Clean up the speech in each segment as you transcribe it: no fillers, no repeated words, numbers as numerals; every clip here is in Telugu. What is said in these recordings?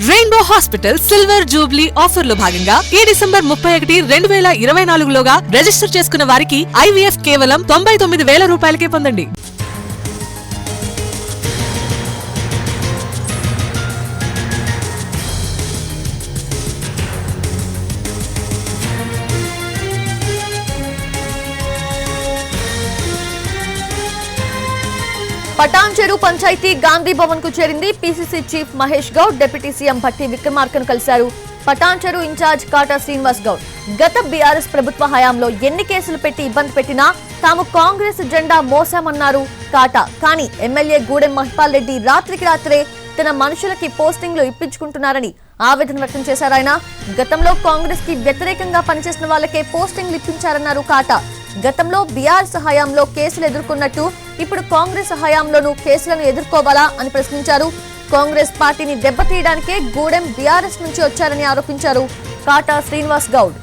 Rainbow hospital silver Jubilee offer లో భాగంగా ఈ డిసెంబర్ 31, 2024 లోగా రిజిస్టర్ చేసుకున్న వారికి IVF కేవలం 99,000 రూపాయలకే పొందండి. పటాన్చెరు పంచాయతీ గాంధీ భవన్ కు చేరింది. PCC chief Mahesh Goud deputy CM Bhatti విక్రమార్కను కలిశారు. పటాన్చెరు ఇన్ఛార్జ్ కాటా శ్రీనివాస్ గౌడ్ గత BRS ప్రభుత్వ హయాంలో ఎన్ని కేసులు పెట్టి ఇబ్బంది పెట్టినా తాము కాంగ్రెస్ జెండా మోసామన్నారు కాటా. కానీ ఎమ్మెల్యే గూడెం మహిపాల్ రెడ్డి రాత్రికి రాత్రే తన మనుషులకి పోస్టింగ్లు ఇప్పించుకుంటున్నారని ఆవేదన వ్యక్తం చేశారు. ఆయన గతంలో కాంగ్రెస్ కి వ్యతిరేకంగా పనిచేసిన వాళ్ళకే పోస్టింగ్లు ఇప్పించారన్నారు కాటా. గతంలో BRS హయాంలో కేసులు ఎదుర్కొన్నట్టు ఇప్పుడు కాంగ్రెస్ హయాంలోనూ కేసులను ఎదుర్కోవాలా అని ప్రశ్నించారు. కాంగ్రెస్ పార్టీని దెబ్బతీయడానికే గూడెం BRS నుంచి వచ్చారని ఆరోపించారు కాటా శ్రీనివాస్ గౌడ్.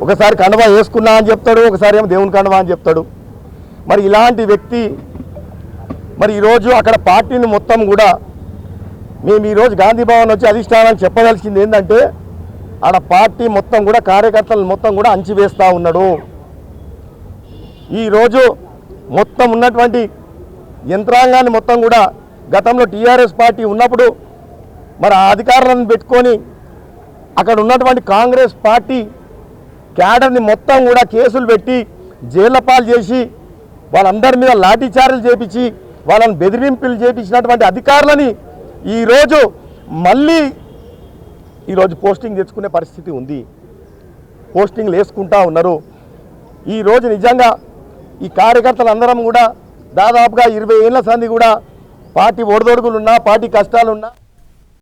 ఒకసారి కండవా వేసుకున్నా అని చెప్తాడు, ఒకసారి ఏమో దేవుని కండవా అని చెప్తాడు. మరి ఇలాంటి వ్యక్తి మరి ఈరోజు అక్కడ పార్టీని మొత్తం కూడా మేము ఈరోజు గాంధీ భవన్ వచ్చి అధిష్టానాన్ని చెప్పదలిసింది ఏంటంటే ఆడ పార్టీ మొత్తం కూడా కార్యకర్తలు మొత్తం కూడా అంచివేస్తూ ఉన్నాడు. ఈరోజు మొత్తం ఉన్నటువంటి యంత్రాంగాన్ని మొత్తం కూడా గతంలో TRS పార్టీ ఉన్నప్పుడు మరి ఆ అధికారులను పెట్టుకొని అక్కడ ఉన్నటువంటి కాంగ్రెస్ పార్టీ క్యాడర్ని మొత్తం కూడా కేసులు పెట్టి జైళ్ల పాలు చేసి వాళ్ళందరి మీద లాఠీచార్జీలు చేపించి వాళ్ళని బెదిరింపులు చేపించినటువంటి అధికారులని ఈరోజు మళ్ళీ ఈరోజు పోస్టింగ్ తెచ్చుకునే పరిస్థితి ఉంది. పోస్టింగ్లు వేసుకుంటా ఉన్నారు. ఈరోజు నిజంగా ఈ కార్యకర్తలందరం కూడా దాదాపుగా 20 ఏళ్ల సంది కూడా పార్టీ ఒడిదొడుగులున్నా పార్టీ కష్టాలున్నా